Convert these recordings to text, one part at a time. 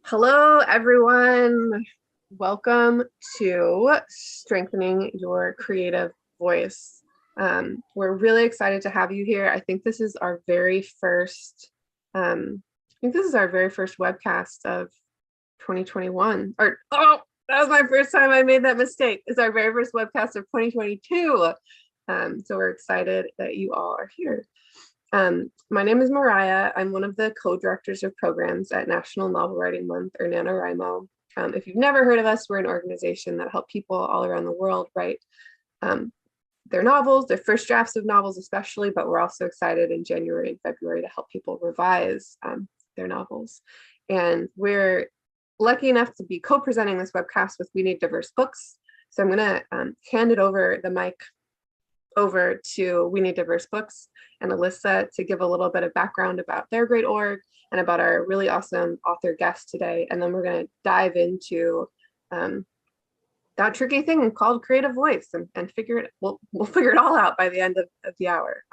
Hello, everyone. Welcome to Strengthening Your Creative Voice. We're really excited to have you here. I think this is our very first, webcast of 2021. That was my first time I made that mistake. It's our very first webcast of 2022. So we're excited that you all are here. My name is Mariah. I'm one of the co-directors of programs at National Novel Writing Month, or NaNoWriMo. If you've never heard of us, we're an organization that helps people all around the world write their novels, their first drafts of novels especially, but we're also excited in January and February to help people revise their novels. And we're lucky enough to be co-presenting this webcast with We Need Diverse Books. So I'm gonna hand it over the mic over to We Need Diverse Books and Alyssa to give a little bit of background about their great org and about our really awesome author guest today. And then we're going to dive into that tricky thing called creative voice and figure it. We'll figure it all out by the end of the hour.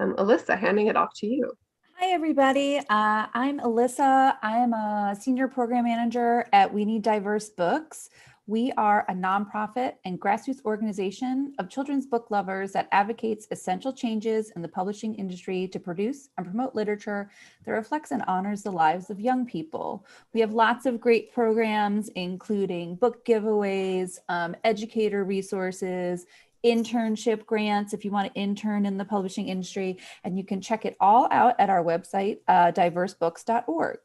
Alyssa, handing it off to you. Hi, everybody. I'm Alyssa. I'm a senior program manager at We Need Diverse Books. We are a nonprofit and grassroots organization of children's book lovers that advocates essential changes in the publishing industry to produce and promote literature that reflects and honors the lives of young people. We have lots of great programs, including book giveaways, educator resources, internship grants if you want to intern in the publishing industry, and you can check it all out at our website, diversebooks.org.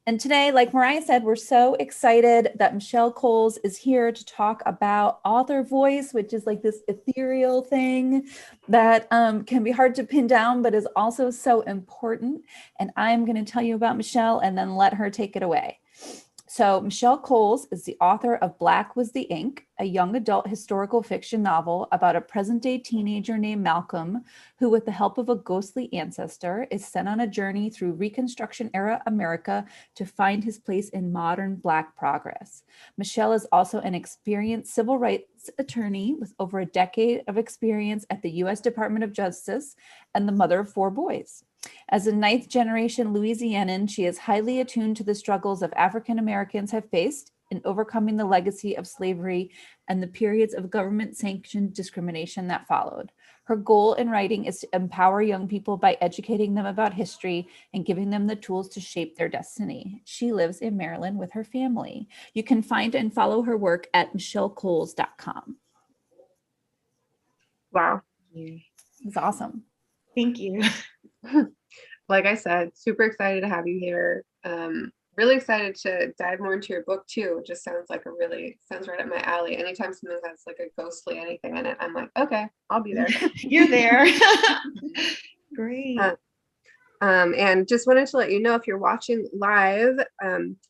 And today, like Mariah said, we're so excited that Michelle Coles is here to talk about author voice, which is like this ethereal thing that can be hard to pin down, but is also so important. And I'm going to tell you about Michelle and then let her take it away. So Michelle Coles is the author of Black Was the Ink, a young adult historical fiction novel about a present-day teenager named Malcolm, who, with the help of a ghostly ancestor, is sent on a journey through Reconstruction-era America to find his place in modern Black progress. Michelle is also an experienced civil rights attorney with over a decade of experience at the U.S. Department of Justice and the mother of 4 boys. As a 9th-generation Louisianan, she is highly attuned to the struggles of African Americans have faced in overcoming the legacy of slavery and the periods of government-sanctioned discrimination that followed. Her goal in writing is to empower young people by educating them about history and giving them the tools to shape their destiny. She lives in Maryland with her family. You can find and follow her work at michellecoles.com. Wow. It's awesome. Thank you. Like I said, super excited to have you here. Really excited to dive more into your book too. It just sounds right up my alley. Anytime something has like a ghostly anything in it, I'm like, okay, I'll be there. You're there. Great. And just wanted to let you know, if you're watching live,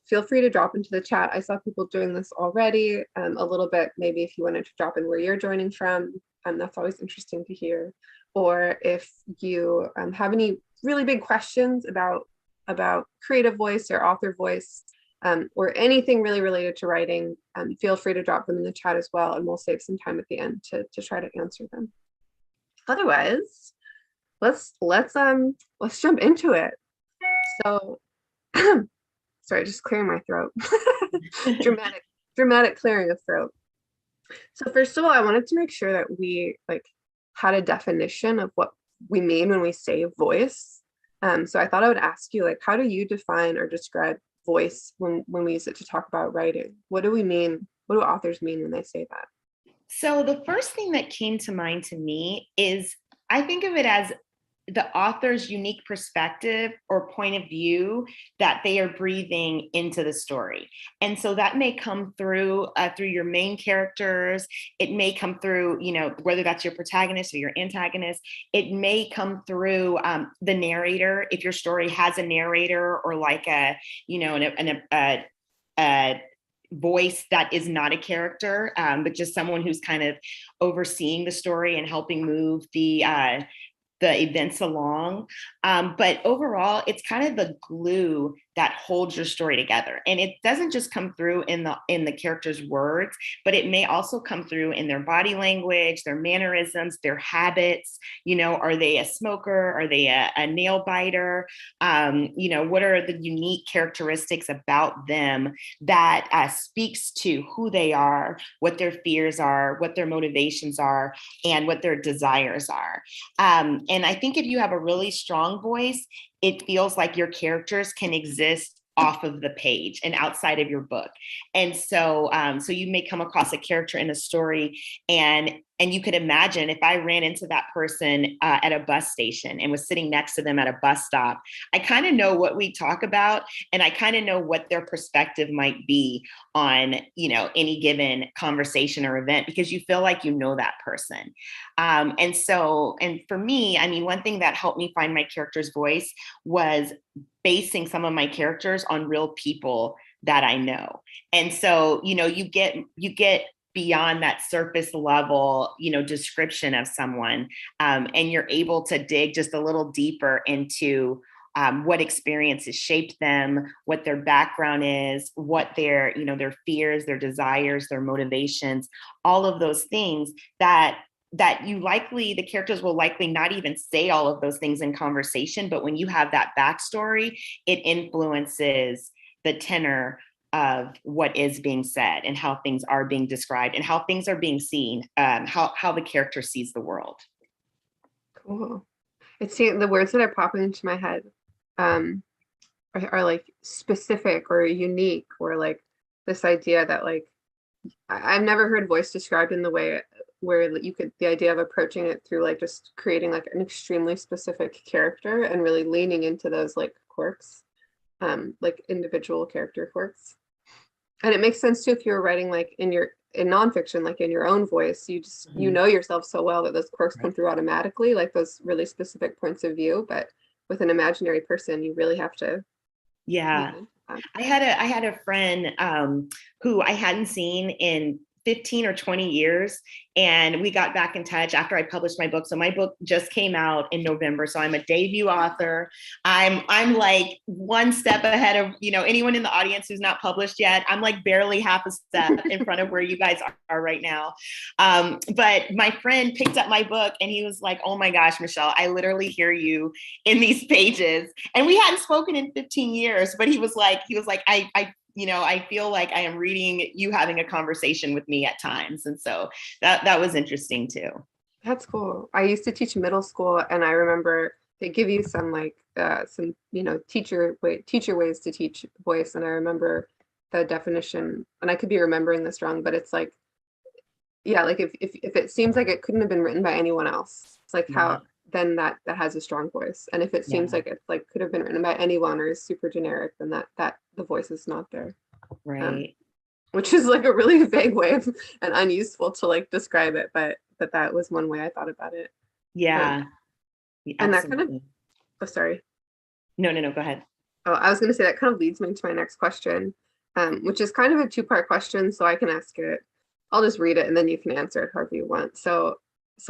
feel free to drop into the chat. I saw people doing this already a little bit. Maybe if you wanted to drop in where you're joining from, that's always interesting to hear. Or if you have any really big questions about creative voice or author voice, or anything really related to writing, feel free to drop them in the chat as well, and we'll save some time at the end to try to answer them. Otherwise, let's jump into it. So sorry, just clearing my throat. dramatic clearing of throat. So first of all, I wanted to make sure that we had a definition of what we mean when we say voice. So I thought I would ask you, how do you define or describe voice when we use it to talk about writing? What do we mean? What do authors mean when they say that? So the first thing that came to mind to me is, I think of it as the author's unique perspective or point of view that they are breathing into the story. And so that may come through your main characters. It may come through, whether that's your protagonist or your antagonist. It may come through the narrator, if your story has a narrator or like a voice that is not a character, but just someone who's kind of overseeing the story and helping move the events along. But overall, it's kind of the glue that holds your story together. And it doesn't just come through in the character's words, but it may also come through in their body language, their mannerisms, their habits. Are they a smoker? Are they a nail biter? What are the unique characteristics about them that speaks to who they are, what their fears are, what their motivations are, and what their desires are. And I think if you have a really strong voice, it feels like your characters can exist off of the page and outside of your book. And so you may come across a character in a story, and you could imagine if I ran into that person at a bus station and was sitting next to them at a bus stop, I kind of know what we talk about, and I kind of know what their perspective might be on, any given conversation or event, because you feel like you know that person. And for me, I mean, one thing that helped me find my character's voice was basing some of my characters on real people that I know. And so, you get beyond that surface level, description of someone, and you're able to dig just a little deeper into what experiences shaped them, what their background is, what their fears, their desires, their motivations, all of those things that the characters will likely not even say all of those things in conversation, but when you have that backstory, it influences the tenor of what is being said and how things are being described and how things are being seen, how the character sees the world. Cool. It's the words that are popping into my head are like specific or unique, or like this idea that like I've never heard voice described in the way where the idea of approaching it through like just creating like an extremely specific character and really leaning into those like quirks, like individual character quirks. And it makes sense too if you're writing like in nonfiction, like in your own voice, you just you know yourself so well that those quirks come through automatically, like those really specific points of view. But with an imaginary person, you really have to. Yeah. I had a friend who I hadn't seen in 15 or 20 years. And we got back in touch after I published my book. So my book just came out in November. So I'm a debut author. I'm like one step ahead of, anyone in the audience who's not published yet. I'm like barely half a step in front of where you guys are right now. But my friend picked up my book and he was like, oh my gosh, Michelle, I literally hear you in these pages. And we hadn't spoken in 15 years, but he was like, I feel like I am reading you having a conversation with me at times. And so that was interesting too. That's cool. I used to teach middle school, and I remember they give you some like teacher ways to teach voice. And I remember the definition, and I could be remembering this wrong, but it's like, yeah, like if it seems like it couldn't have been written by anyone else, it's like how then that has a strong voice. And if it seems like it like could have been written by anyone or is super generic, then that the voice is not there. Right. Which is like a really vague way and unuseful to like describe it, but that was one way I thought about it. Yeah. And that kind of, oh, sorry. No, go ahead. Oh, I was going to say that kind of leads me to my next question, which is kind of a two-part question, so I can ask it. I'll just read it and then you can answer it however you want. So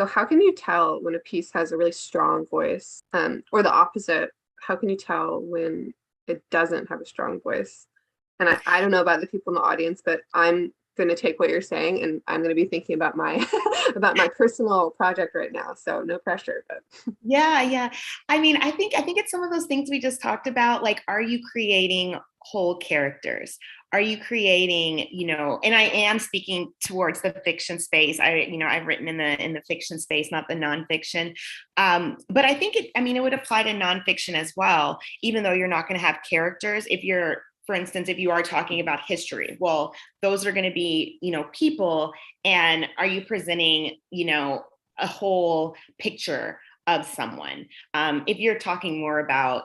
how can you tell when a piece has a really strong voice, or the opposite? How can you tell when it doesn't have a strong voice? And I don't know about the people in the audience, but I'm going to take what you're saying and I'm going to be thinking about my about my personal project right now. So no pressure. But yeah. I mean, I think it's some of those things we just talked about. Like, are you creating whole characters? Are you creating, and I am speaking towards the fiction space. I've written in the fiction space, not the nonfiction. But I think it would apply to nonfiction as well, even though you're not going to have characters. For instance, if you are talking about history, well, those are going to be, people. And are you presenting, a whole picture of someone? If you're talking more about,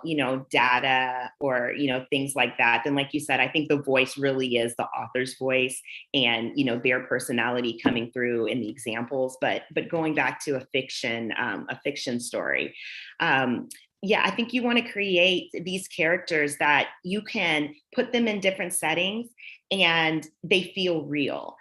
data or, things like that, then like you said, I think the voice really is the author's voice and, their personality coming through in the examples. But going back to a fiction story, I think you want to create these characters that you can put them in different settings and they feel real.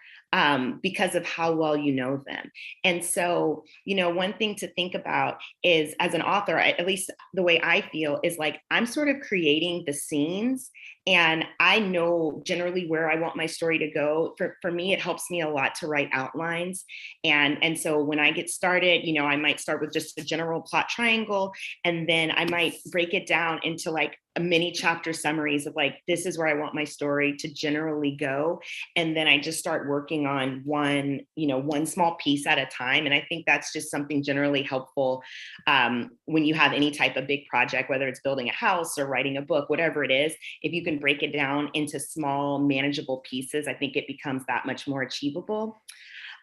because of how well you know them. And so, one thing to think about is, as an author, at least the way I feel is like I'm sort of creating the scenes, and I know generally where I want my story to go. For me, it helps me a lot to write outlines. And so when I get started, I might start with just a general plot triangle, and then I might break it down into like a mini chapter summaries of like, this is where I want my story to generally go. And then I just start working on one small piece at a time. And I think that's just something generally helpful when you have any type of big project, whether it's building a house or writing a book, whatever it is. If you can break it down into small, manageable pieces, I think it becomes that much more achievable.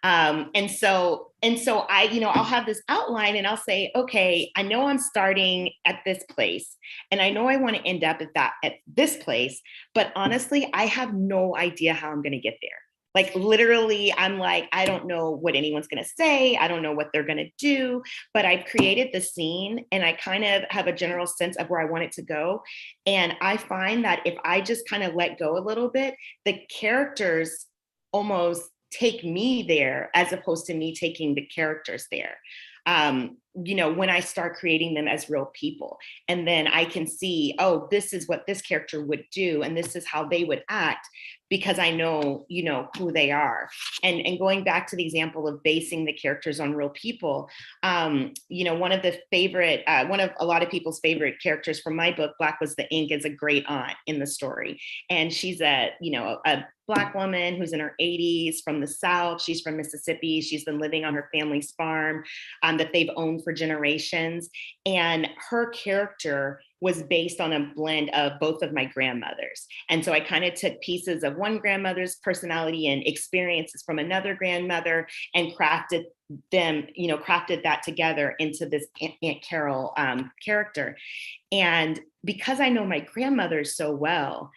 And so I'll have this outline and I'll say, okay, I know I'm starting at this place and I know I want to end up at this place, but honestly, I have no idea how I'm going to get there. Like literally, I'm like, I don't know what anyone's going to say. I don't know what they're going to do, but I've created the scene and I kind of have a general sense of where I want it to go. And I find that if I just kind of let go a little bit, the characters almost take me there as opposed to me taking the characters there. When I start creating them as real people, and then I can see, oh, this is what this character would do, and this is how they would act, because I know, who they are. And going back to the example of basing the characters on real people, one of a lot of people's favorite characters from my book, Black Was the Ink, is a great aunt in the story. And she's a Black woman who's in her 80s from the South. She's from Mississippi. She's been living on her family's farm that they've owned for generations. And her character was based on a blend of both of my grandmothers. And so I kind of took pieces of one grandmother's personality and experiences from another grandmother and crafted that together into this Aunt Carol character. And because I know my grandmother so well,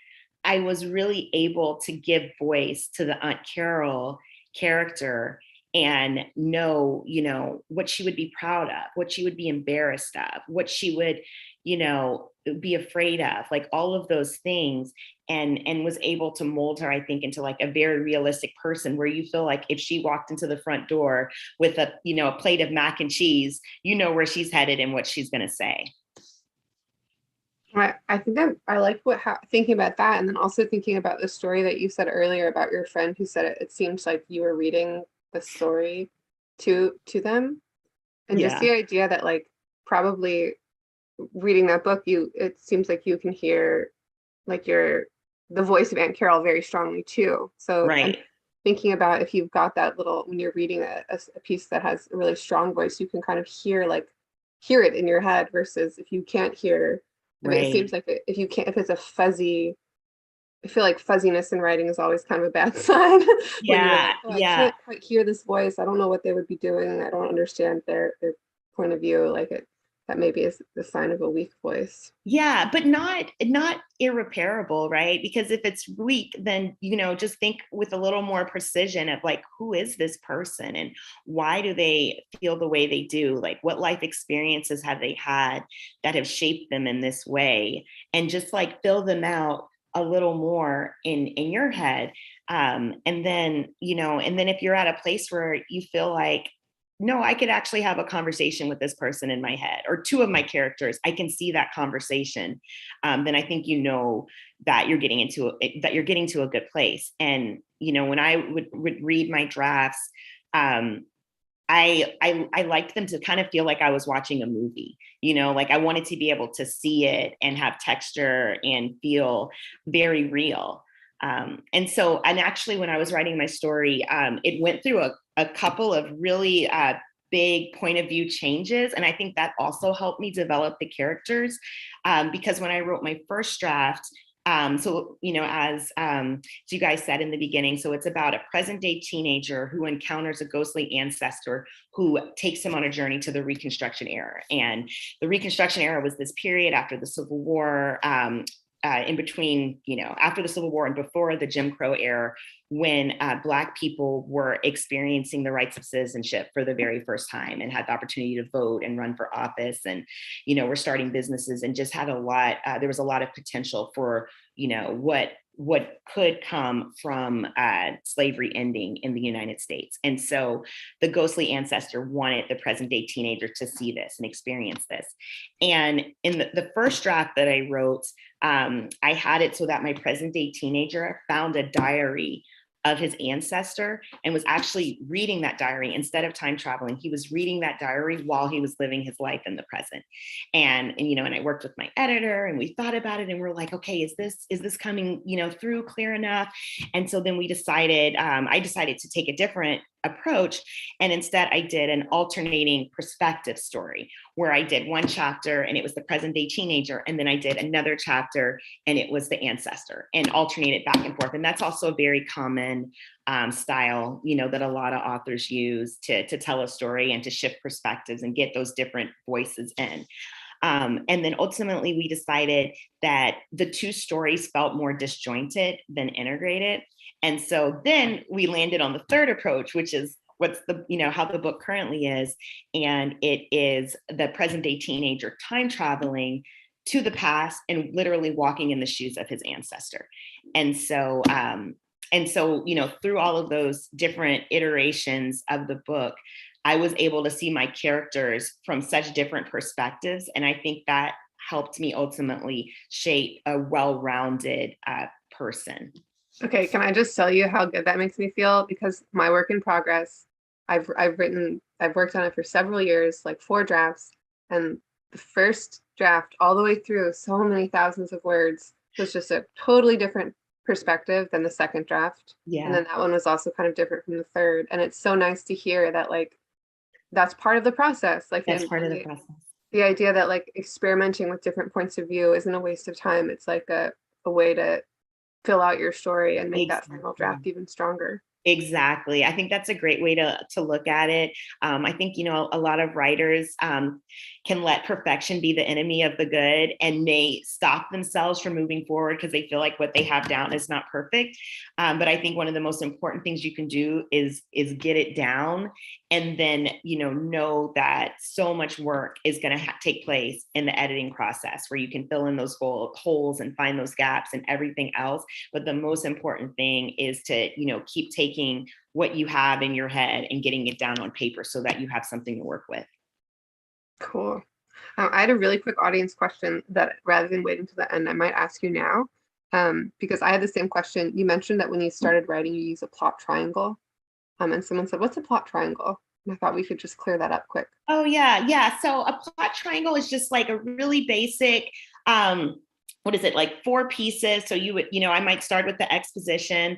I was really able to give voice to the Aunt Carol character and know, what she would be proud of, what she would be embarrassed of, what she would, be afraid of, like all of those things, and was able to mold her, I think, into like a very realistic person where you feel like if she walked into the front door with a plate of mac and cheese, where she's headed and what she's going to say. I think I like thinking about that, and then also thinking about the story that you said earlier about your friend who said it seems like you were reading the story to them, and just the idea that like probably reading that book, it seems like you can hear like the voice of Aunt Carol very strongly too. So right. I'm thinking about if you've got that little, when you're reading a piece that has a really strong voice, you can kind of hear it in your head, versus if you can't hear. I mean, it seems like if it's a fuzzy, I feel like fuzziness in writing is always kind of a bad sign. Yeah. I can't quite hear this voice. I don't know what they would be doing. I don't understand their point of view. That maybe is the sign of a weak voice. Yeah, but not irreparable, right? Because if it's weak, then, just think with a little more precision of like, who is this person and why do they feel the way they do? Like, what life experiences have they had that have shaped them in this way? And just like fill them out a little more in your head. And then if you're at a place where you feel like, no, I could actually have a conversation with this person in my head, or two of my characters, I can see that conversation. Then I think that you're getting to a good place. And when I would read my drafts, I liked them to kind of feel like I was watching a movie. Like I wanted to be able to see it and have texture and feel very real. And actually, when I was writing my story, it went through a couple of really big point of view changes. And I think that also helped me develop the characters, because when I wrote my first draft, as you guys said in the beginning, so it's about a present day teenager who encounters a ghostly ancestor who takes him on a journey to the Reconstruction era. And the Reconstruction era was this period after the Civil War, in between, after the Civil War and before the Jim Crow era, when Black people were experiencing the rights of citizenship for the very first time and had the opportunity to vote and run for office, and, were starting businesses and just had there was a lot of potential for, what what could come from slavery ending in the United States. And so the ghostly ancestor wanted the present day teenager to see this and experience this. And in the first draft that I wrote, I had it so that my present day teenager found a diary of his ancestor and was actually reading that diary instead of time traveling. He was reading that diary while he was living his life in the present. And I worked with my editor and we thought about it and we're like, okay, is this coming, through clear enough? And so then I decided to take a different approach. And instead I did an alternating perspective story where I did one chapter and it was the present day teenager. And then I did another chapter and it was the ancestor, and alternated back and forth. And that's also a very common style, that a lot of authors use to tell a story and to shift perspectives and get those different voices in. And then ultimately we decided that the two stories felt more disjointed than integrated. And so then we landed on the third approach, which is how the book currently is. And it is the present day teenager time traveling to the past and literally walking in the shoes of his ancestor. And so, through all of those different iterations of the book, I was able to see my characters from such different perspectives. And I think that helped me ultimately shape a well-rounded person. Okay, can I just tell you how good that makes me feel? Because my work in progress, I've worked on it for several years, like 4 drafts, and the first draft all the way through, so many thousands of words, was just a totally different perspective than the second draft. Yeah. And then that one was also kind of different from the third. And it's so nice to hear that, like, that's part of the process. Like, that's part of the process. The idea that, like, experimenting with different points of view isn't a waste of time. It's like a way to fill out your story and make that final draft even stronger. Exactly. I think that's a great way to look at it. I think, a lot of writers can let perfection be the enemy of the good, and they stop themselves from moving forward because they feel like what they have down is not perfect. But I think one of the most important things you can do is get it down, and then, know that so much work is going to take place in the editing process where you can fill in those holes and find those gaps and everything else. But the most important thing is to, keep taking what you have in your head and getting it down on paper so that you have something to work with. Cool. I had a really quick audience question that, rather than waiting to the end, I might ask you now, because I had the same question. You mentioned that when you started writing, you use a plot triangle. And someone said, what's a plot triangle? And I thought we could just clear that up quick. Oh, yeah. Yeah. So a plot triangle is just like a really basic, what is it, like 4 pieces? So you would, I might start with the exposition,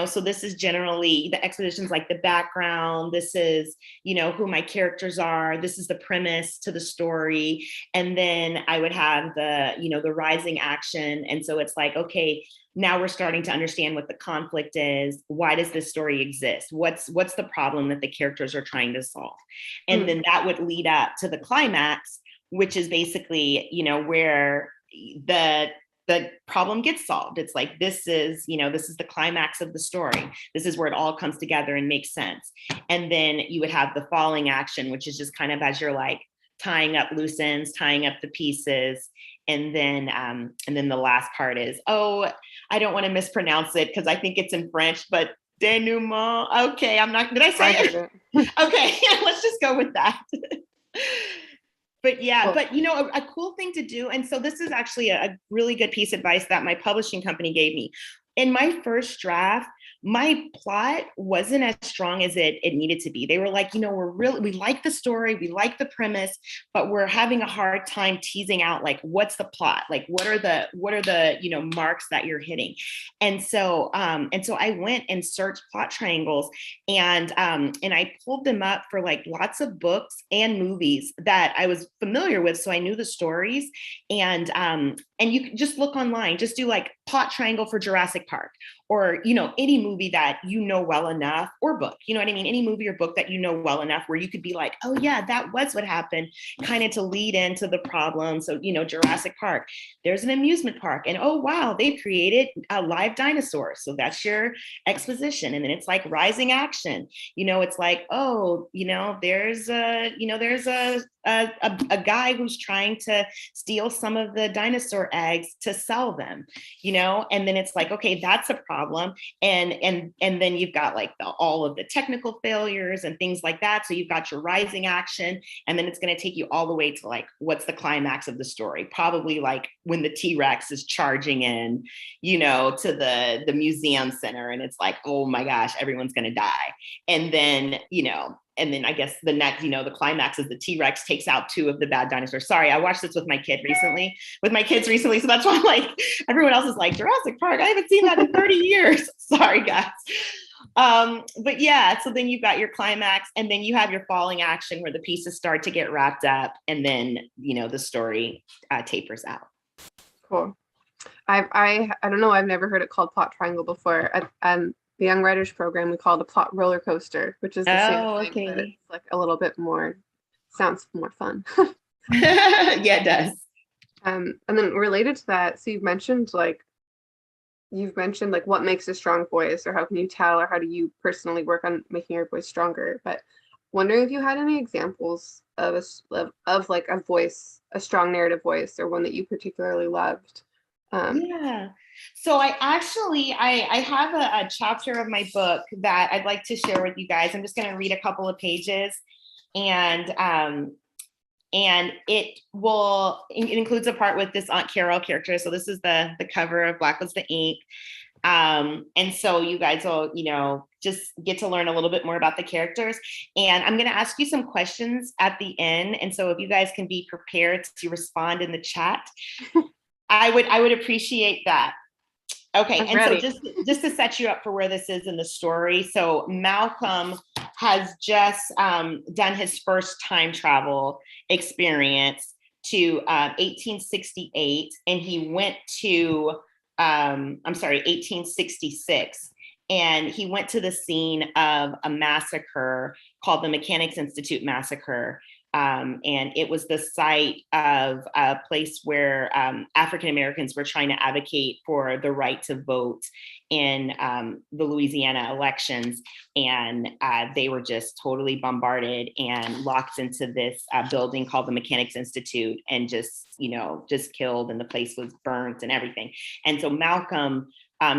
so this is generally, the exposition's like the background. This is, who my characters are. This is the premise to the story. And then I would have the, the rising action. And so it's like, okay, now we're starting to understand what the conflict is. Why does this story exist? What's the problem that the characters are trying to solve? And then that would lead up to the climax, which is basically, where the problem gets solved. It's like, this is the climax of the story. This is where it all comes together and makes sense. And then you would have the falling action, which is just kind of as you're like tying up loose ends, tying up the pieces. And then the last part is, I don't want to mispronounce it because I think it's in French, but denouement. Okay, did I say it? Okay, let's just go with that. But yeah, cool. But a cool thing to do, and so this is actually a really good piece of advice that my publishing company gave me. In my first draft, my plot wasn't as strong as it needed to be. They were like, we like the story, we like the premise, but we're having a hard time teasing out, like, what's the plot? Like, what are the marks that you're hitting? And so I went and searched plot triangles, and I pulled them up for like lots of books and movies that I was familiar with. So I knew the stories, and you can just look online, just do like plot triangle for Jurassic Park, or, any movie that well enough, or book, any movie or book that well enough where you could be like, oh yeah, that was what happened, kind of to lead into the problem. So, Jurassic Park, there's an amusement park, and oh wow, they created a live dinosaur. So that's your exposition. And then it's like rising action, it's like, oh, there's a a guy who's trying to steal some of the dinosaur eggs to sell them, and then it's like, okay, that's a problem. And then you've got like all of the technical failures and things like that. So you've got your rising action, and then it's going to take you all the way to like, what's the climax of the story? Probably like when the T-Rex is charging in, to the museum center, and it's like, oh my gosh, everyone's going to die. And then, I guess the next, the climax is the T-Rex takes out 2 of the bad dinosaurs. Sorry, I watched this with my kids recently. So that's why like everyone else is like, Jurassic Park, I haven't seen that in 30 years. Sorry, guys. But yeah, so then you've got your climax, and then you have your falling action where the pieces start to get wrapped up, and then, the story tapers out. Cool. I don't know. I've never heard it called plot triangle before. The Young Writers Program, we call it a plot roller coaster, which is the same thing, but it's like a little bit more, sounds more fun. Yeah, it does. And then related to that, so you've mentioned like what makes a strong voice, or how can you tell, or how do you personally work on making your voice stronger? But wondering if you had any examples of like a voice, a strong narrative voice, or one that you particularly loved. Yeah. So I have a chapter of my book that I'd like to share with you guys. I'm just going to read a couple of pages, and it includes a part with this Aunt Carol character. So this is the cover of Black Was the Ink. And so you guys will, just get to learn a little bit more about the characters. And I'm going to ask you some questions at the end. And so if you guys can be prepared to respond in the chat, I would appreciate that. Okay, and so just to set you up for where this is in the story. So Malcolm has just done his first time travel experience to 1868, and he went to 1866, and he went to the scene of a massacre called the Mechanics Institute Massacre. And it was the site of a place where African Americans were trying to advocate for the right to vote in the Louisiana elections. And they were just totally bombarded and locked into this building called the Mechanics Institute, and just killed, and the place was burnt and everything. And so Malcolm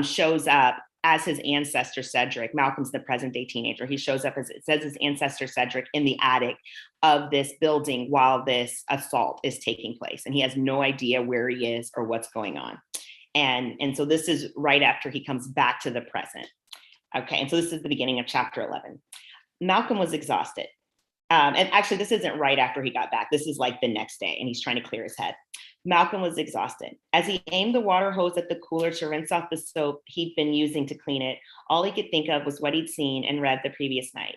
shows up as his ancestor Cedric. Malcolm's the present day teenager. He shows up as, it says, his ancestor Cedric in the attic of this building while this assault is taking place. And he has no idea where he is or what's going on. And so this is right after he comes back to the present. Okay, and so this is the beginning of chapter 11. Malcolm was exhausted. And actually, this isn't right after he got back. This is like the next day, and he's trying to clear his head. Malcolm was exhausted. As he aimed the water hose at the cooler to rinse off the soap he'd been using to clean it, all he could think of was what he'd seen and read the previous night.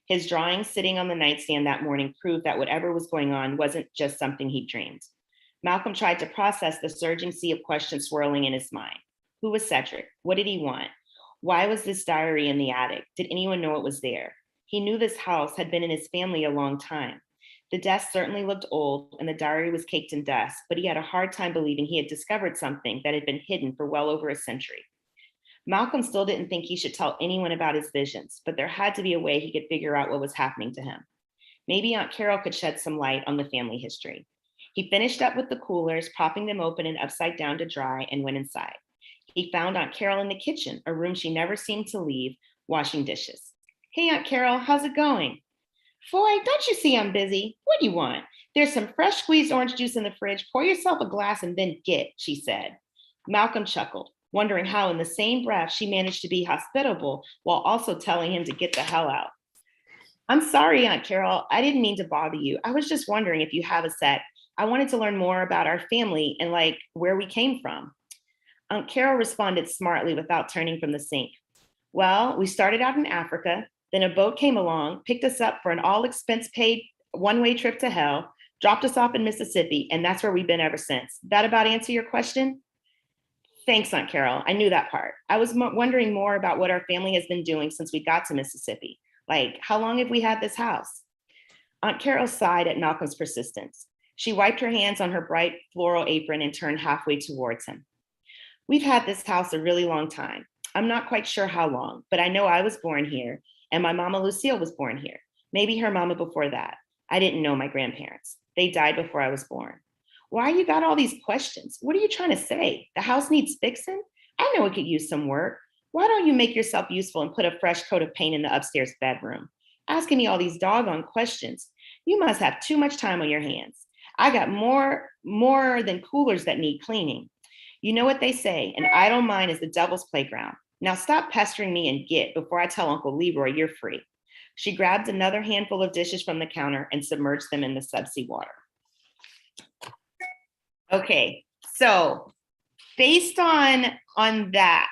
His drawing sitting on the nightstand that morning proved that whatever was going on wasn't just something he'd dreamed. Malcolm tried to process the surging sea of questions swirling in his mind. Who was Cedric? What did he want? Why was this diary in the attic? Did anyone know it was there? He knew this house had been in his family a long time. The desk certainly looked old, and the diary was caked in dust, but he had a hard time believing he had discovered something that had been hidden for well over a century. Malcolm still didn't think he should tell anyone about his visions, but there had to be a way he could figure out what was happening to him. Maybe Aunt Carol could shed some light on the family history. He finished up with the coolers, propping them open and upside down to dry, and went inside. He found Aunt Carol in the kitchen, a room she never seemed to leave, washing dishes. Hey, Aunt Carol, how's it going? Foy, don't you see I'm busy? What do you want? There's some fresh squeezed orange juice in the fridge. Pour yourself a glass and then get, she said. Malcolm chuckled, wondering how in the same breath she managed to be hospitable while also telling him to get the hell out. I'm sorry, Aunt Carol. I didn't mean to bother you. I was just wondering if you have a sec. I wanted to learn more about our family and like where we came from. Aunt Carol responded smartly without turning from the sink. Well, we started out in Africa. Then a boat came along, picked us up for an all expense paid one-way trip to hell, dropped us off in Mississippi, and that's where we've been ever since. That about answer your question? Thanks, Aunt Carol. I knew that part. I was wondering more about what our family has been doing since we got to Mississippi. Like, how long have we had this house? Aunt Carol sighed at Malcolm's persistence. She wiped her hands on her bright floral apron and turned halfway towards him. We've had this house a really long time. I'm not quite sure how long, but I know I was born here, and my mama Lucille was born here. Maybe her mama before that. I didn't know my grandparents. They died before I was born. Why you got all these questions? What are you trying to say? The house needs fixing? I know it could use some work. Why don't you make yourself useful and put a fresh coat of paint in the upstairs bedroom? Asking me all these doggone questions. You must have too much time on your hands. I got more than coolers that need cleaning. You know what they say, an idle mind is the devil's playground. Now stop pestering me and get before I tell Uncle Leroy you're free. She grabbed another handful of dishes from the counter and submerged them in the subsea water. Okay, so based on that,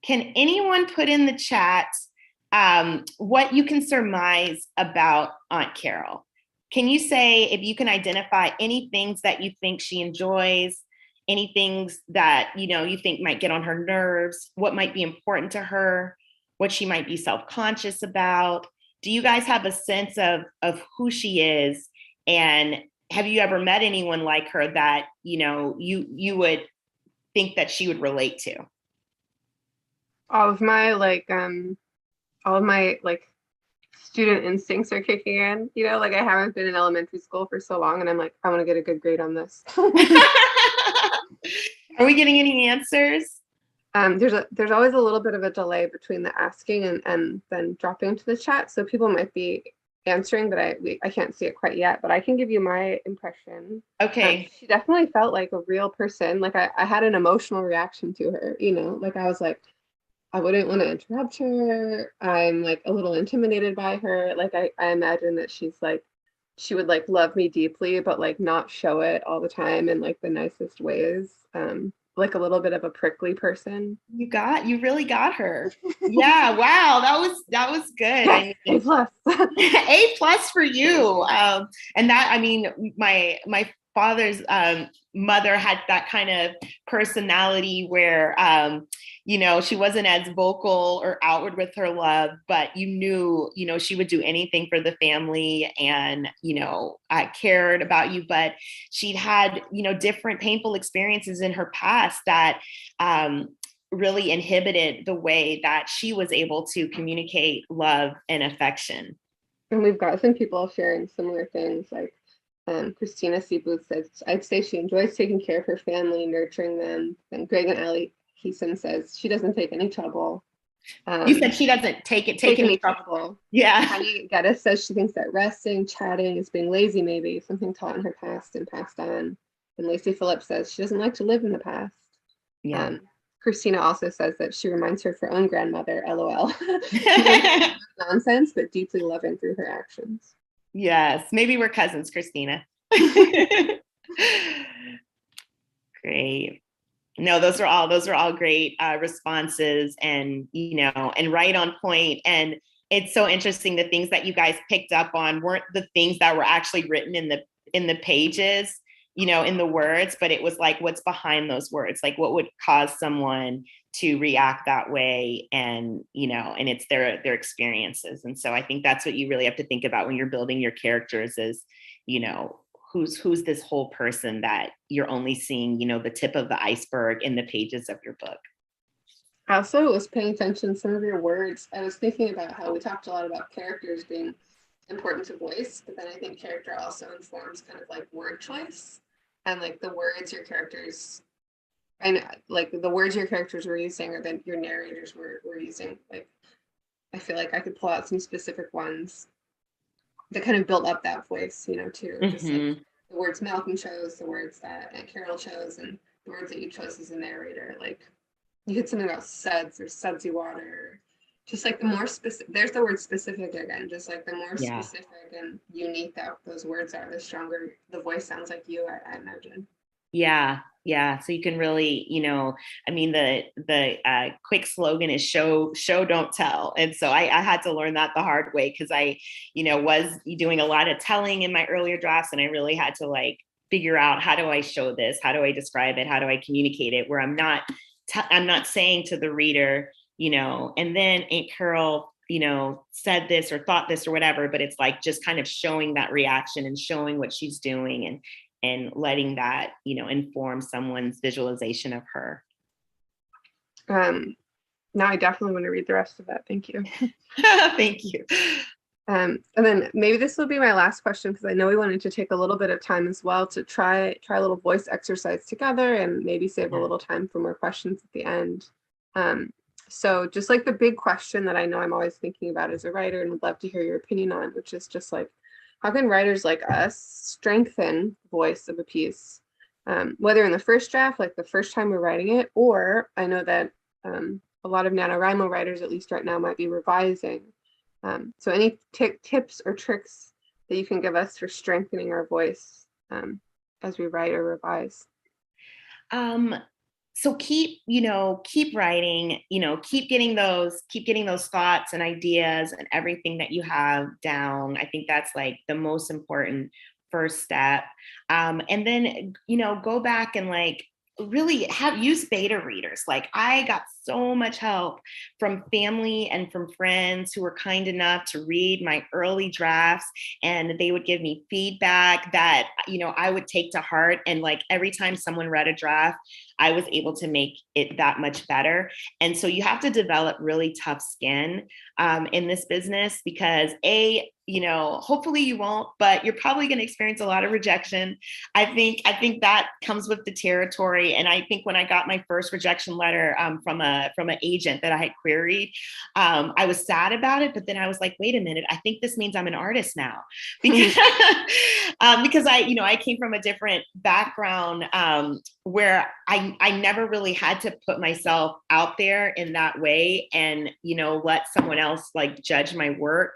can anyone put in the chat what you can surmise about Aunt Carol? Can you say if you can identify any things that you think she enjoys, any things that you think might get on her nerves, what might be important to her, what she might be self-conscious about? Do you guys have a sense of who she is? And have you ever met anyone like her that you would think that she would relate to? All of my student instincts are kicking in. I haven't been in elementary school for so long, and I'm like, I want to get a good grade on this. Are we getting any answers? There's always a little bit of a delay between the asking and then dropping into the chat, so people might be answering, but I can't see it quite yet. But I can give you my impression. Okay. She definitely felt like a real person. Like I had an emotional reaction to her. I was like, I wouldn't want to interrupt her. I'm like a little intimidated by her. Like I imagine that she would like love me deeply, but like not show it all the time in like the nicest ways. Like a little bit of a prickly person. You really got her. Yeah. Wow. That was good. Yes, A plus. A+ for you. And that, my father's mother had that kind of personality where, she wasn't as vocal or outward with her love, but you knew, she would do anything for the family and, I cared about you, but she'd had, different painful experiences in her past that really inhibited the way that she was able to communicate love and affection. And we've got some people sharing similar things, like Christina C. Booth says, I'd say she enjoys taking care of her family, nurturing them. And Greg and Allie Heeson says she doesn't take any trouble. You said she doesn't take any trouble. Yeah. Honey Geddes says she thinks that resting, chatting is being lazy, maybe something taught in her past and passed on. And Lacey Phillips says she doesn't like to live in the past. Yeah. Christina also says that she reminds her of her own grandmother, LOL. Nonsense, but deeply loving through her actions. Yes, maybe we're cousins, Christina. Great. No, those are all great responses, and and right on point. And it's so interesting, the things that you guys picked up on weren't the things that were actually written in the pages, in the words, but it was like what's behind those words, like what would cause someone to react that way, and and it's their experiences. And so I think that's what you really have to think about when you're building your characters is, who's this whole person that you're only seeing, the tip of the iceberg in the pages of your book. I also was paying attention to some of your words. I was thinking about how we talked a lot about characters being important to voice, but then I think character also informs kind of like word choice and like the words your characters, and like the words your characters were using or that your narrators were using. Like I feel like I could pull out some specific ones that kind of built up that voice, too. Mm-hmm. Just like the words Malcolm chose, the words that Aunt Carol chose, and the words that you chose as a narrator. Like you had something about suds or sudsy water. Just like the more specific, there's the word specific again, just like the more specific and unique that those words are, the stronger the voice sounds like you, I imagine. Yeah. So you can really, the quick slogan is show, don't tell. And so I had to learn that the hard way, because I, was doing a lot of telling in my earlier drafts, and I really had to like figure out, how do I show this? How do I describe it? How do I communicate it? Where I'm not saying to the reader, and then Aunt Carol, said this or thought this or whatever, but it's like just kind of showing that reaction and showing what she's doing and letting that, inform someone's visualization of her. Now I definitely want to read the rest of that. Thank you. Thank you. And then maybe this will be my last question, because I know we wanted to take a little bit of time as well to try a little voice exercise together, and maybe save a little time for more questions at the end. So just like the big question that I know I'm always thinking about as a writer and would love to hear your opinion on, which is just like, how can writers like us strengthen the voice of a piece? Whether in the first draft, like the first time we're writing it, or I know that a lot of NaNoWriMo writers, at least right now, might be revising. So any tips or tricks that you can give us for strengthening our voice as we write or revise? So keep writing, keep getting those thoughts and ideas and everything that you have down. I think that's like the most important first step. And then, go back and like really use beta readers. Like I got so much help from family and from friends who were kind enough to read my early drafts, and they would give me feedback that, I would take to heart. And like every time someone read a draft, I was able to make it that much better. And so you have to develop really tough skin in this business, because hopefully you won't, but you're probably going to experience a lot of rejection. I think that comes with the territory. And I think when I got my first rejection letter from an agent that I had queried, I was sad about it, but then I was like, wait a minute, I think this means I'm an artist now, because because I came from a different background where I never really had to put myself out there in that way and let someone else like judge my work.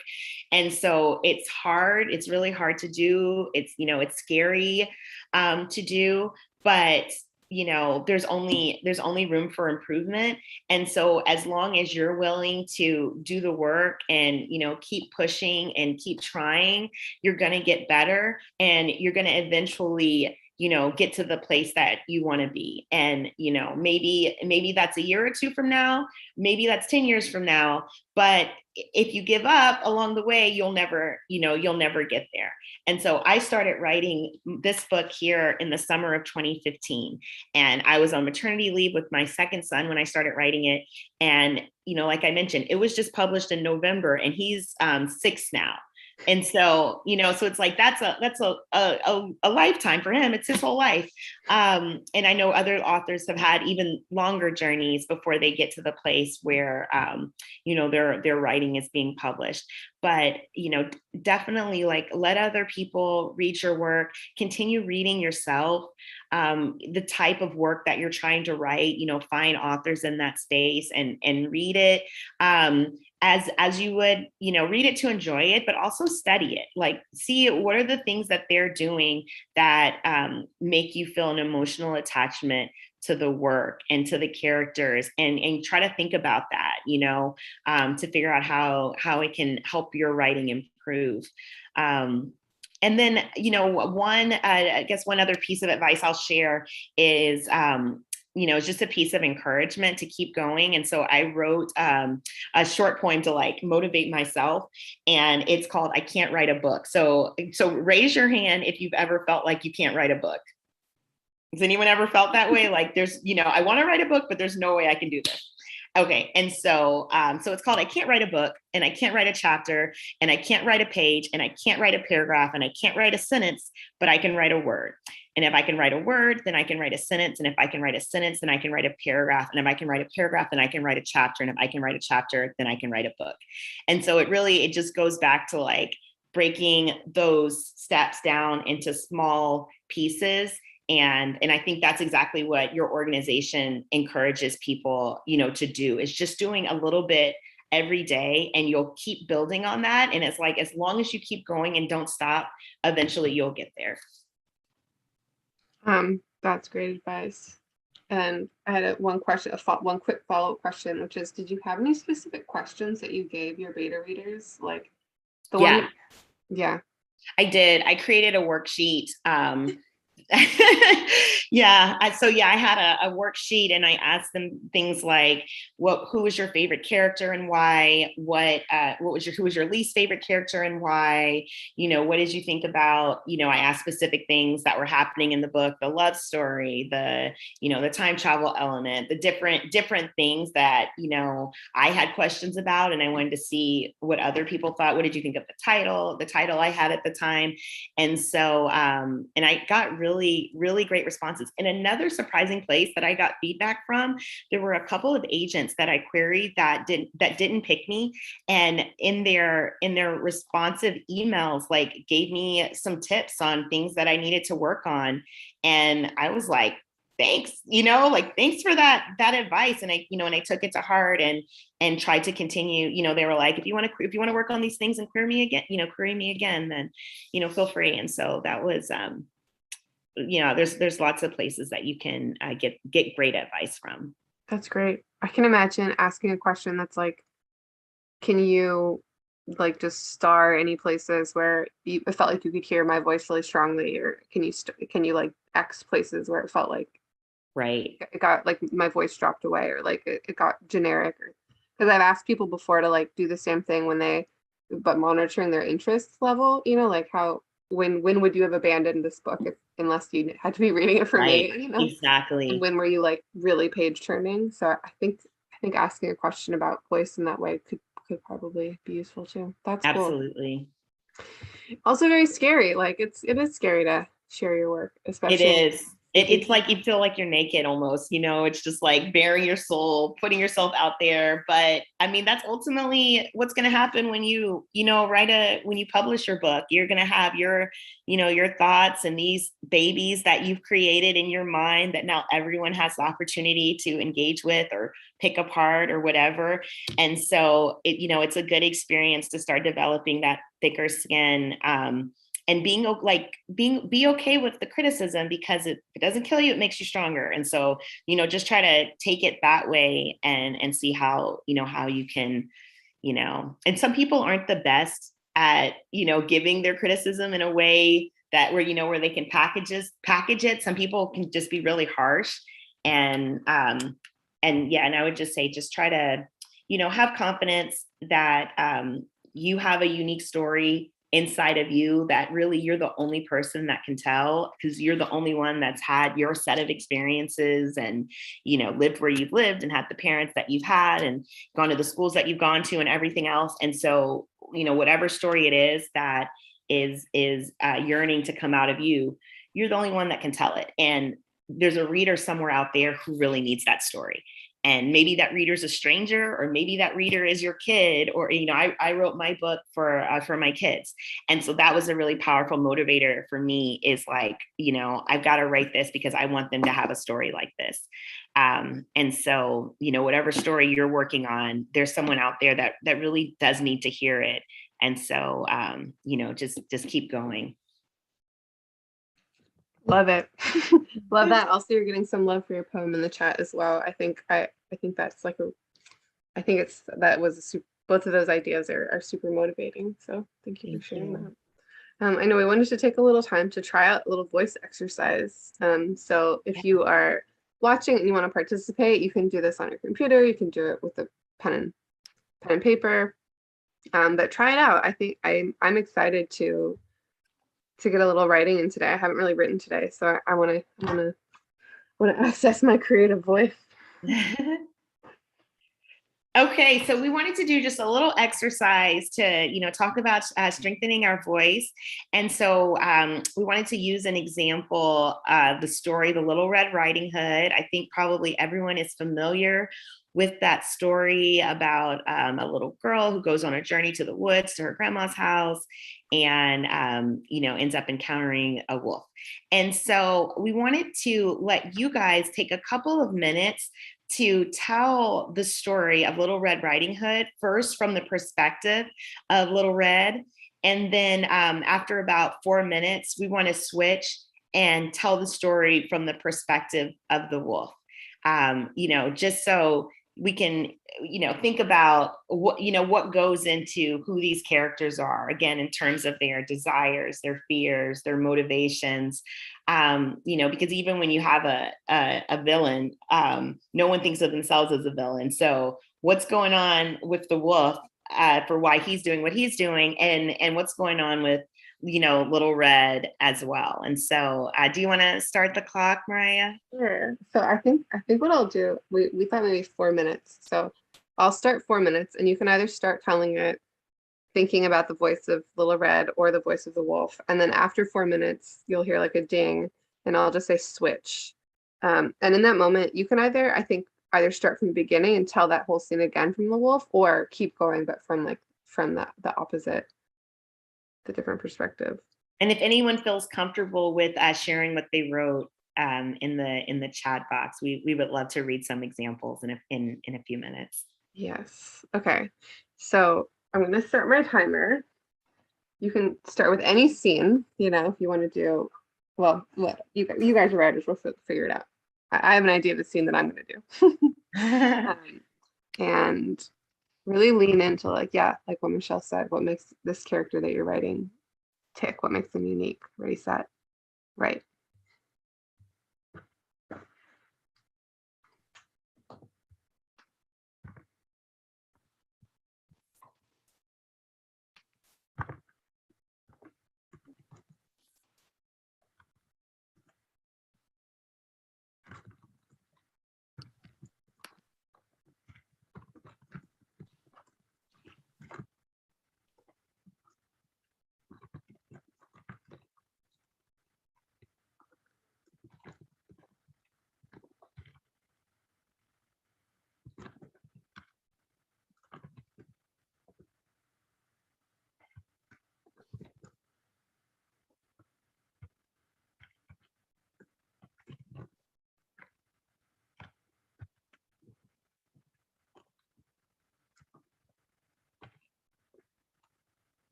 And so it's hard. It's really hard to do. It's scary to do, but there's only room for improvement. And so as long as you're willing to do the work and keep pushing and keep trying, you're going to get better, and you're going to eventually get to the place that you want to be. And maybe that's a year or two from now, maybe that's 10 years from now, but if you give up along the way, you'll never get there. And so I started writing this book here in the summer of 2015, and I was on maternity leave with my second son when I started writing it. And like I mentioned, it was just published in November, and he's 6 now. And so, so it's like, that's a lifetime for him. It's his whole life. And I know other authors have had even longer journeys before they get to the place where, their writing is being published. But, definitely like let other people read your work, continue reading yourself, the type of work that you're trying to write, find authors in that space and read it. As you would, read it to enjoy it, but also study it. Like, see what are the things that they're doing that make you feel an emotional attachment to the work and to the characters, and try to think about that, to figure out how it can help your writing improve. And then, I guess one other piece of advice I'll share is, just a piece of encouragement to keep going. And so I wrote a short poem to like motivate myself, and it's called "I Can't Write a Book." So raise your hand if you've ever felt like you can't write a book. Has anyone ever felt that way? Like there's, I want to write a book, but there's no way I can do this. Okay. And so it's called "I Can't Write a Book," and I can't write a chapter, and I can't write a page, and I can't write a paragraph, and I can't write a sentence, but I can write a word. And if I can write a word, then I can write a sentence. And if I can write a sentence, then I can write a paragraph. And if I can write a paragraph, then I can write a chapter. And if I can write a chapter, then I can write a book. And so it just goes back to like breaking those steps down into small pieces. And I think that's exactly what your organization encourages people, to do, is just doing a little bit every day, and you'll keep building on that. And it's like, as long as you keep going and don't stop, eventually you'll get there. That's great advice. And I had one quick follow-up question, which is, did you have any specific questions that you gave your beta readers? Like the one? Yeah. I did. I created a worksheet Yeah. I had a worksheet and I asked them things like, who was your favorite character and why? Who was your least favorite character and why? What did you think about, I asked specific things that were happening in the book, the love story, the time travel element, the different things that, I had questions about, and I wanted to see what other people thought. What did you think of the title I had at the time? And so, and I got really, really great responses. And another surprising place that I got feedback from, there were a couple of agents that I queried that didn't pick me. And in their responsive emails, like gave me some tips on things that I needed to work on. And I was like, thanks, thanks for that advice. And I took it to heart and tried to continue. They were like, if you want to work on these things and query me again, then, feel free. And so that was, there's lots of places that you can get great advice from. That's great. I can imagine asking a question that's like, can you like just star any places where it felt like you could hear my voice really strongly, or can you like X places where it felt like right, it got like my voice dropped away, or like it got generic? Or because I've asked people before to like do the same thing but monitoring their interest level, like how when would you have abandoned this book unless you had to be reading it for right, me, exactly. and when were you like really page turning? So I think asking a question about voice in that way could probably be useful too. That's cool. Absolutely. Also very scary. Like it is scary to share your work, especially. It is. It's like you feel like you're naked almost, it's just like bearing your soul, putting yourself out there. But I mean, that's ultimately what's going to happen when you when you publish your book. You're going to have your thoughts and these babies that you've created in your mind that now everyone has the opportunity to engage with or pick apart or whatever. And so it's a good experience to start developing that thicker skin. And be okay with the criticism, because if it doesn't kill you, it makes you stronger. And so, just try to take it that way and see how you can, and some people aren't the best at, giving their criticism in a way that where they can package it. Some people can just be really harsh. And I would just say, just try to, have confidence that you have a unique story inside of you that really you're the only person that can tell, because you're the only one that's had your set of experiences and lived where you've lived and had the parents that you've had and gone to the schools that you've gone to and everything else. And so whatever story it is that is yearning to come out of you, you're the only one that can tell it. And there's a reader somewhere out there who really needs that story. And maybe that reader's a stranger, or maybe that reader is your kid, or, I wrote my book for my kids. And so that was a really powerful motivator for me, is like, I've got to write this because I want them to have a story like this. And so, whatever story you're working on, there's someone out there that really does need to hear it. And so, just keep going. Love it. Love that. Also, you're getting some love for your poem in the chat as well. I think that's like both of those ideas are super motivating. So thank you for sharing that. I know we wanted to take a little time to try out a little voice exercise. So if you are watching and you want to participate, you can do this on your computer. You can do it with a pen and paper. But try it out. I think I'm excited to get a little writing in today. I haven't really written today, so I want to access my creative voice. Okay, so we wanted to do just a little exercise to, talk about strengthening our voice. And so we wanted to use an example, the story, The Little Red Riding Hood. I think probably everyone is familiar with that story about a little girl who goes on a journey to the woods to her grandma's house and, ends up encountering a wolf. And so we wanted to let you guys take a couple of minutes to tell the story of Little Red Riding Hood, first from the perspective of Little Red. And then after about 4 minutes, we want to switch and tell the story from the perspective of the wolf. Just so we can, think about what goes into who these characters are, again, in terms of their desires, their fears, their motivations. Because even when you have a villain, no one thinks of themselves as a villain. So what's going on with the wolf for why he's doing what he's doing, and what's going on with Little Red as well. And so do you want to start the clock, Mariah? Sure. So I think what I'll do, we thought maybe 4 minutes. So I'll start 4 minutes, and you can either start telling it, thinking about the voice of Little Red or the voice of the wolf. And then after 4 minutes, you'll hear like a ding, and I'll just say switch. And in that moment, you can either start from the beginning and tell that whole scene again from the wolf, or keep going, but from the opposite, the different perspective. And if anyone feels comfortable with sharing what they wrote in the chat box, we would love to read some examples in a few minutes. Yes. Okay. So I'm going to start my timer. You can start with any scene, if you want to do, well, you guys are writers, we'll figure it out. I have an idea of the scene that I'm going to do. And really lean into like what Michelle said, what makes this character that you're writing tick, what makes them unique. Ready, set, right.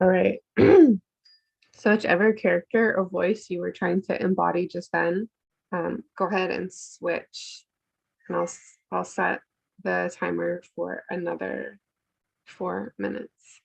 All right. So whichever character or voice you were trying to embody just then, go ahead and switch, and I'll set the timer for another 4 minutes.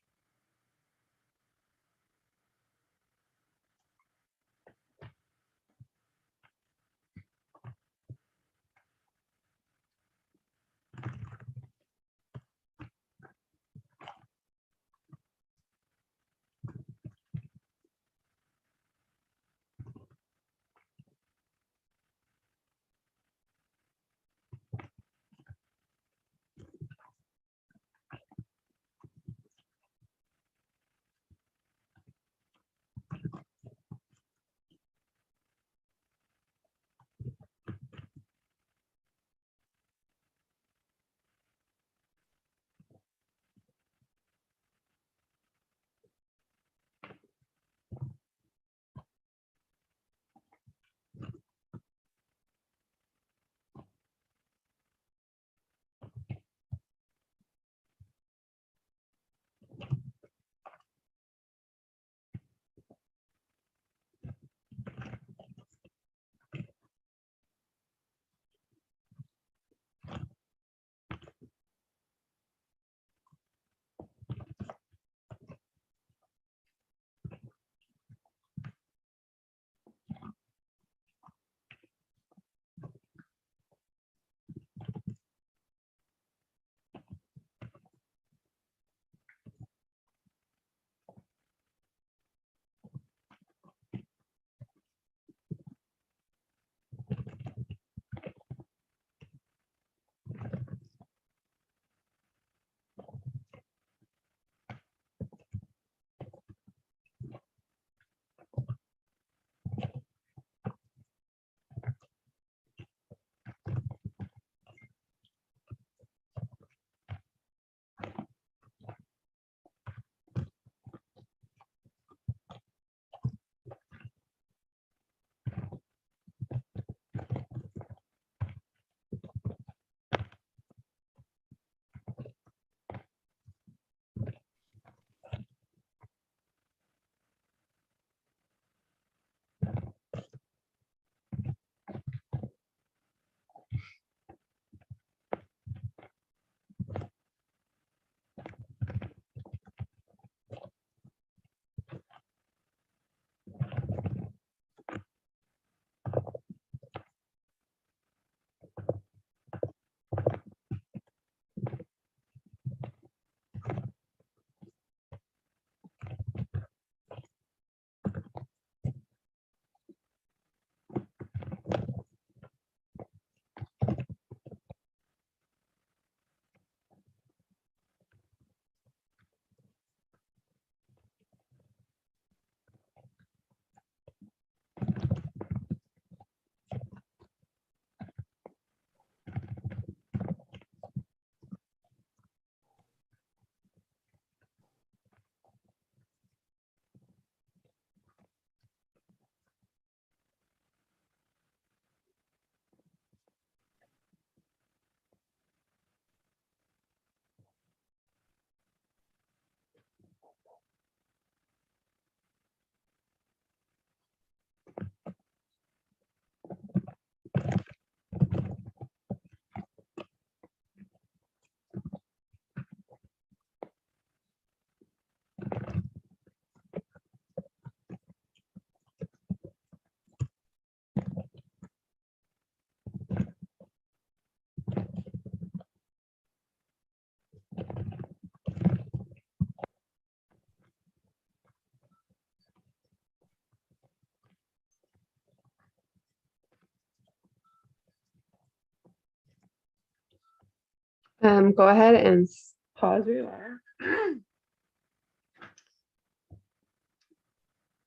Go ahead and pause where you are.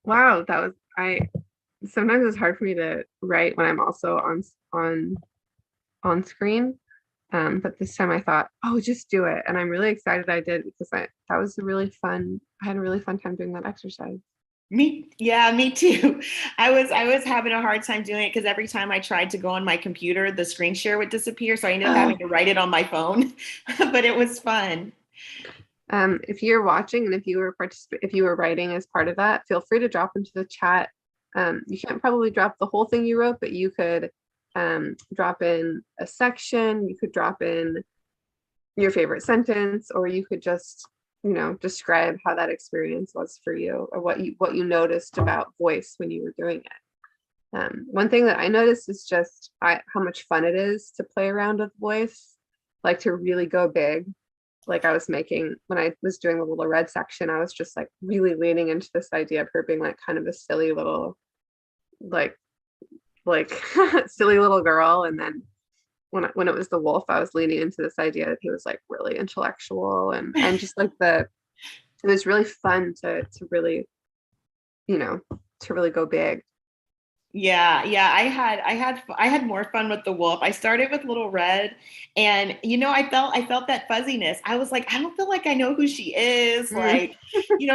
Wow, that was sometimes it's hard for me to write when I'm also on screen. But this time I thought, oh, just do it. And I'm really excited I did, because that was really fun. I had a really fun time doing that exercise. Me too. I was having a hard time doing it because every time I tried to go on my computer, the screen share would disappear. So I ended up having to write it on my phone, but it was fun. If you're watching and if you were if you were writing as part of that, feel free to drop into the chat. You can't probably drop the whole thing you wrote, but you could drop in a section. You could drop in your favorite sentence, or you could just, describe how that experience was for you, or what you noticed about voice when you were doing it. One thing that I noticed is just how much fun it is to play around with voice, like to really go big. Like I was making, when I was doing the little red section, I was just like really leaning into this idea of her being like kind of a silly little, like silly little girl. And then when it was the wolf, I was leaning into this idea that he was like really intellectual, and just like it was really fun to really, to really go big. Yeah, yeah, I had more fun with the wolf. I started with Little Red, and I felt that fuzziness. I was like, I don't feel like I know who she is. Mm. Like,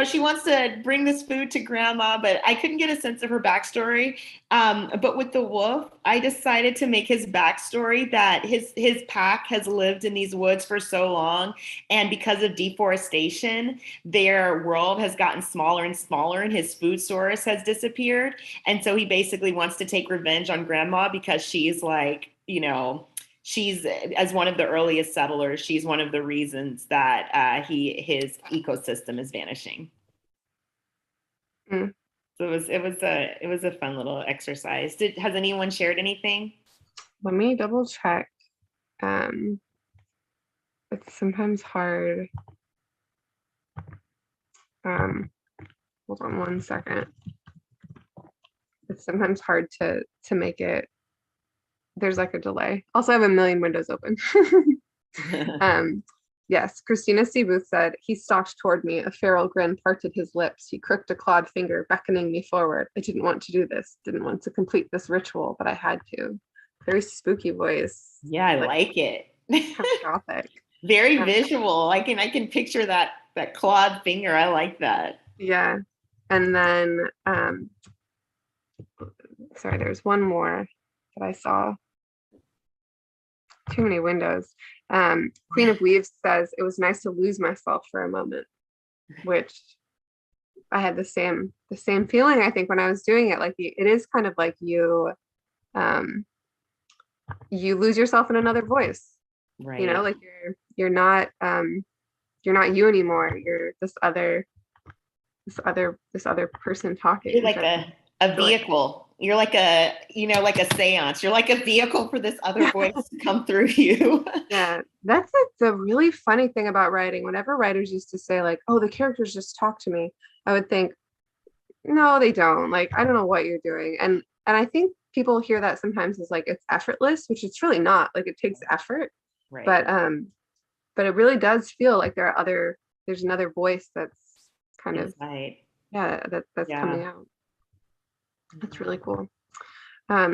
she wants to bring this food to grandma, but I couldn't get a sense of her backstory. But with the wolf, I decided to make his backstory that his pack has lived in these woods for so long, and because of deforestation, their world has gotten smaller and smaller, and his food source has disappeared. And so he basically wants to take revenge on grandma because she's like, she's, as one of the earliest settlers, she's one of the reasons that his ecosystem is vanishing. Mm. So it was a fun little exercise. Has anyone shared anything? Let me double check. It's sometimes hard. Hold on one second. It's sometimes hard to make it. There's like a delay. Also, I have a million windows open. Yes, Christina C. Booth said, he stalked toward me. A feral grin parted his lips. He crooked a clawed finger, beckoning me forward. I didn't want to do this, didn't want to complete this ritual, but I had to. Very spooky voice. Yeah, I like it. Kind of gothic. Very visual. I can picture that clawed finger. I like that. Yeah. And then sorry, there's one more that I saw. Too many windows. Queen of Weaves says, it was nice to lose myself for a moment, which I had the same feeling, I think, when I was doing it. Like it is kind of like you lose yourself in another voice. Right. Like you're not you anymore. You're this other person talking. You're like a vehicle. You're like like a seance. You're like a vehicle for this other voice to come through you. Yeah, that's the really funny thing about writing. Whenever writers used to say like, oh, the characters just talk to me, I would think, no, they don't. Like, I don't know what you're doing. And I think people hear that sometimes as like it's effortless, which it's really not. Like it takes effort. Right. But it really does feel like there's another voice that's kind inside. That's coming out. That's really cool.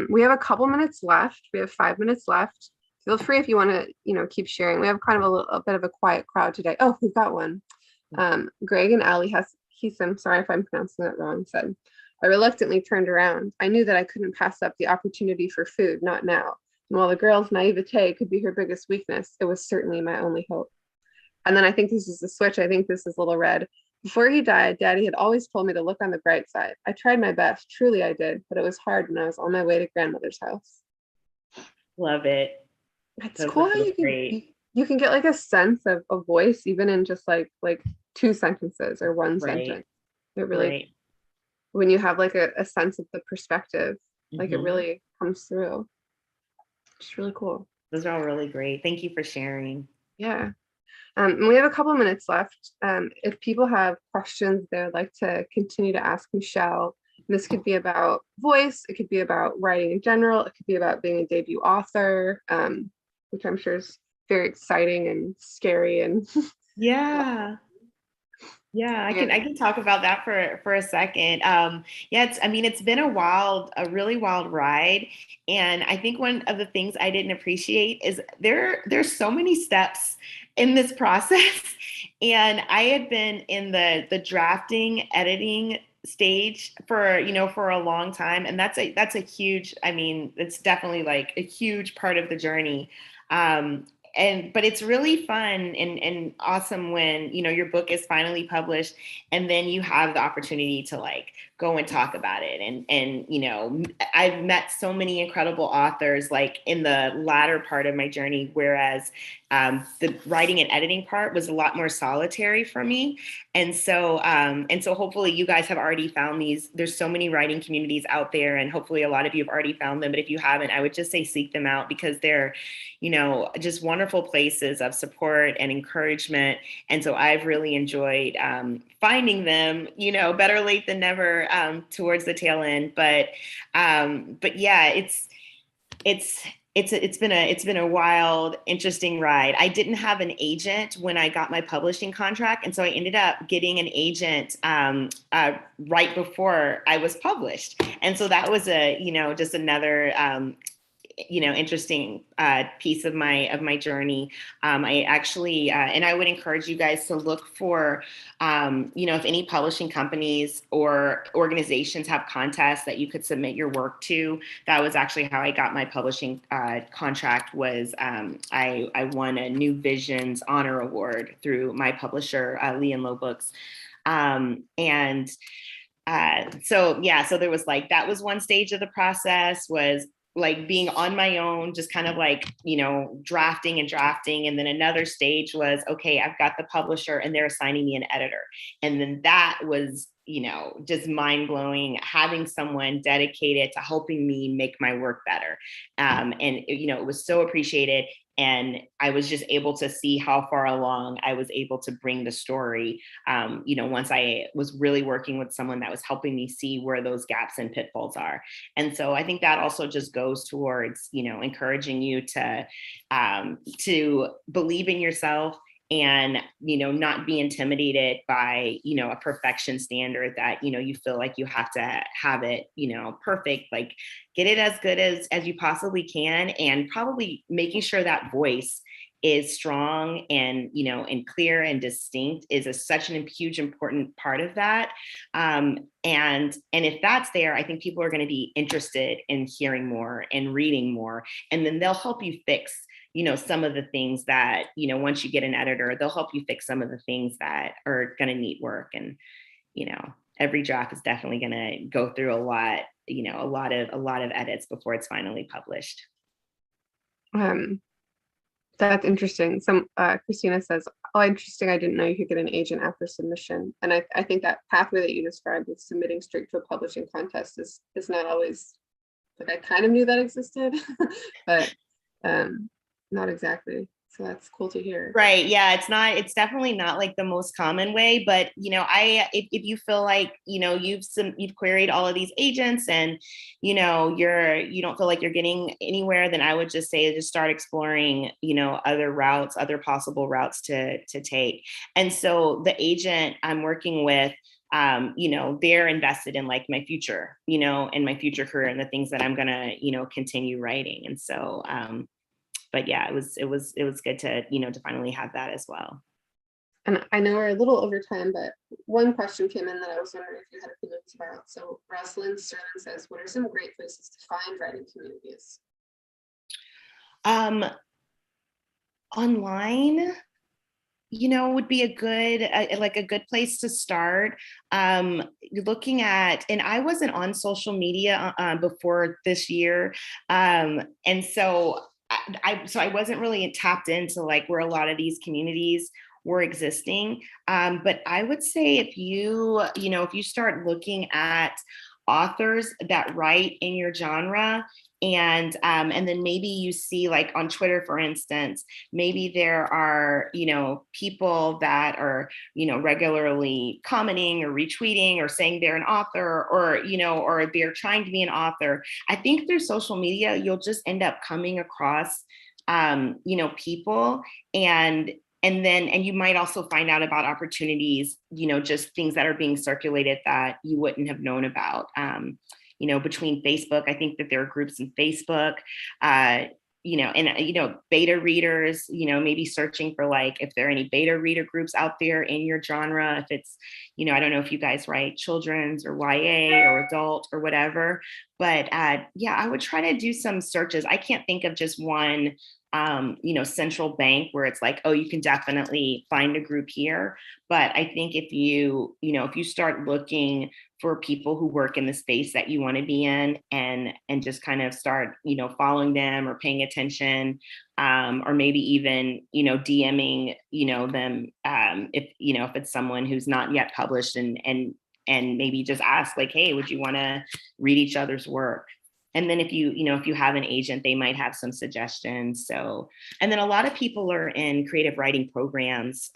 We have a couple minutes left. We have 5 minutes left. Feel free if you want to, keep sharing. We have kind of a bit of a quiet crowd today. Oh, we've got one. Greg and Ali I'm sorry if I'm pronouncing that wrong, said, I reluctantly turned around. I knew that I couldn't pass up the opportunity for food, not now. And while the girl's naivete could be her biggest weakness, it was certainly my only hope. And then I think this is the switch. I think this is Little Red. Before he died, Daddy had always told me to look on the bright side. I tried my best, truly I did, but it was hard when I was on my way to grandmother's house. Love it. It's cool how you can get like a sense of a voice even in just like 2 sentences or one sentence. It really, when you have like a sense of the perspective, like it really comes through. It's really cool. Those are all really great. Thank you for sharing. Yeah. And we have a couple minutes left. If people have questions they would like to continue to ask Michelle, this could be about voice, it could be about writing in general, it could be about being a debut author, which I'm sure is very exciting and scary and yeah. I can talk about that for a second. It's been a really wild ride. And I think one of the things I didn't appreciate is there's so many steps in this process. And I had been in the drafting, editing stage for a long time. And that's a huge, it's definitely like a huge part of the journey. but it's really fun and awesome when, your book is finally published and then you have the opportunity to like go and talk about it. And I've met so many incredible authors like in the latter part of my journey, whereas the writing and editing part was a lot more solitary for me. And so hopefully you guys have already found these. There's so many writing communities out there, and hopefully a lot of you have already found them. But if you haven't, I would just say seek them out because they're, just wonderful places of support and encouragement. And so I've really enjoyed finding them, better late than never towards the tail end. But yeah, it's been a wild, interesting ride. I didn't have an agent when I got my publishing contract, and so I ended up getting an agent right before I was published, and so that was just another interesting piece of my journey. I actually, and I would encourage you guys to look for, if any publishing companies or organizations have contests that you could submit your work to. That was actually how I got my publishing contract. Was I won a New Visions Honor Award through my publisher, Lee and Low Books, and. So there was like, that was one stage of the process, was like being on my own, just kind of like, drafting. And then another stage was, okay, I've got the publisher and they're assigning me an editor. And then that was, just mind blowing, having someone dedicated to helping me make my work better. And, it was so appreciated. And I was just able to see how far along I was able to bring the story, once I was really working with someone that was helping me see where those gaps and pitfalls are. And so I think that also just goes towards, encouraging you to believe in yourself and, not be intimidated by, a perfection standard that, you feel like you have to have it, perfect. Like, get it as good as you possibly can, and probably making sure that voice is strong and, and clear and distinct is such an huge important part of that. And if that's there, I think people are going to be interested in hearing more and reading more, and then they'll help you fix, some of the things that, once you get an editor, they'll help you fix some of the things that are going to need work. And, every draft is definitely going to go through a lot of edits before it's finally published. That's interesting. Christina says, oh, interesting. I didn't know you could get an agent after submission. And I think that pathway that you described with submitting straight to a publishing contest is not always, like, I kind of knew that existed, but not exactly. So that's cool to hear. Right. Yeah. It's definitely not like the most common way, but, if you feel like, you've queried all of these agents and, you don't feel like you're getting anywhere, then I would just say, just start exploring, other possible routes to take. And so the agent I'm working with, they're invested in like my future, and my future career and the things that I'm going to, continue writing. And so, but yeah, it was good to, to finally have that as well. And I know we're a little over time, but one question came in that I was wondering if you had opinions about. So Rosalind Sterling says, what are some great places to find writing communities? Online, would be a good place to start. Looking at, and I wasn't on social media before this year. And so I wasn't really tapped into like where a lot of these communities were existing. But I would say if you start looking at authors that write in your genre, and then maybe you see like on Twitter, for instance, maybe there are, people that are, regularly commenting or retweeting or saying they're an author, or, or they're trying to be an author. I think through social media, you'll just end up coming across, people, and you might also find out about opportunities, just things that are being circulated that you wouldn't have known about. Between Facebook, I think that there are groups in Facebook, beta readers, maybe searching for like, if there are any beta reader groups out there in your genre, if it's, I don't know if you guys write children's or YA or adult or whatever, but I would try to do some searches. I can't think of just one central bank where it's like, oh, you can definitely find a group here. But I think if you start looking for people who work in the space that you want to be in, and just kind of start, following them or paying attention, or maybe even, DMing, them, if it's someone who's not yet published, and maybe just ask like, hey, would you want to read each other's work? And then if you have an agent, they might have some suggestions. So, and then a lot of people are in creative writing programs,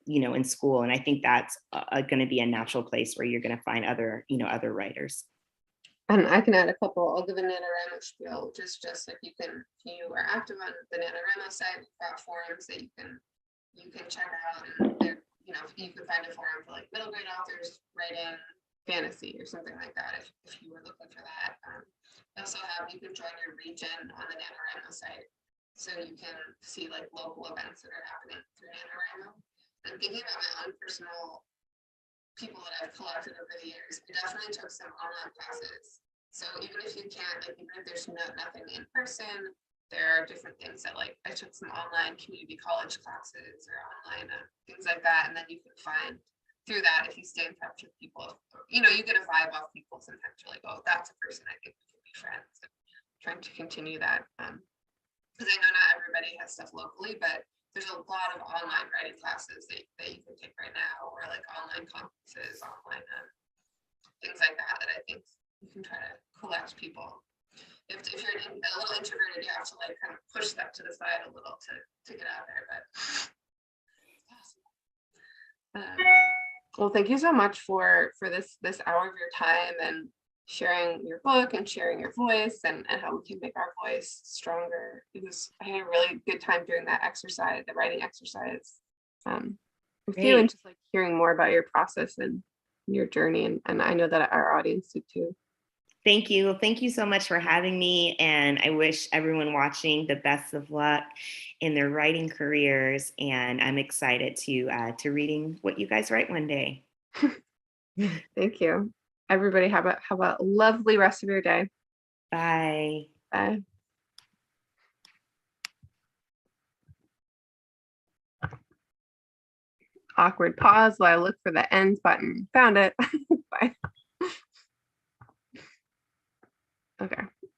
in school. And I think that's going to be a natural place where you're going to find other writers. And I can add a couple. I'll give a NaNoWriMo spiel, just like you are active on the NaNoWriMo site. We've got forums that you can check out, and there, you can find a forum for like middle grade authors writing fantasy or something like that if you were looking for that. You can join your region on the NaNoWriMo site, so you can see like local events that are happening through NaNoWriMo. And thinking about my own personal people that I've collected over the years, I definitely took some online classes. So even if you can't, like, even if there's nothing in person, there are different things that, like, I took some online community college classes or online things like that, and then you can find through that, if you stay in touch with people, you get a vibe off people. Sometimes you're like, oh, that's a person I think we can be friends. And trying to continue that, because I know not everybody has stuff locally, but there's a lot of online writing classes that you can take right now, or like online conferences, online things like that I think you can try to collect people. If you're a little introverted, you have to like kind of push that to the side a little to get out there. But well, thank you so much for this hour of your time and sharing your book and sharing your voice and how we can make our voice stronger. I had a really good time doing that exercise, the writing exercise with you, and just like hearing more about your process and your journey. And I know that our audience did too. Thank you. Thank you so much for having me. And I wish everyone watching the best of luck in their writing careers. And I'm excited to reading what you guys write one day. Thank you. Everybody, have a lovely rest of your day. Bye. Bye. Awkward pause while I look for the end button. Found it. Bye. Okay.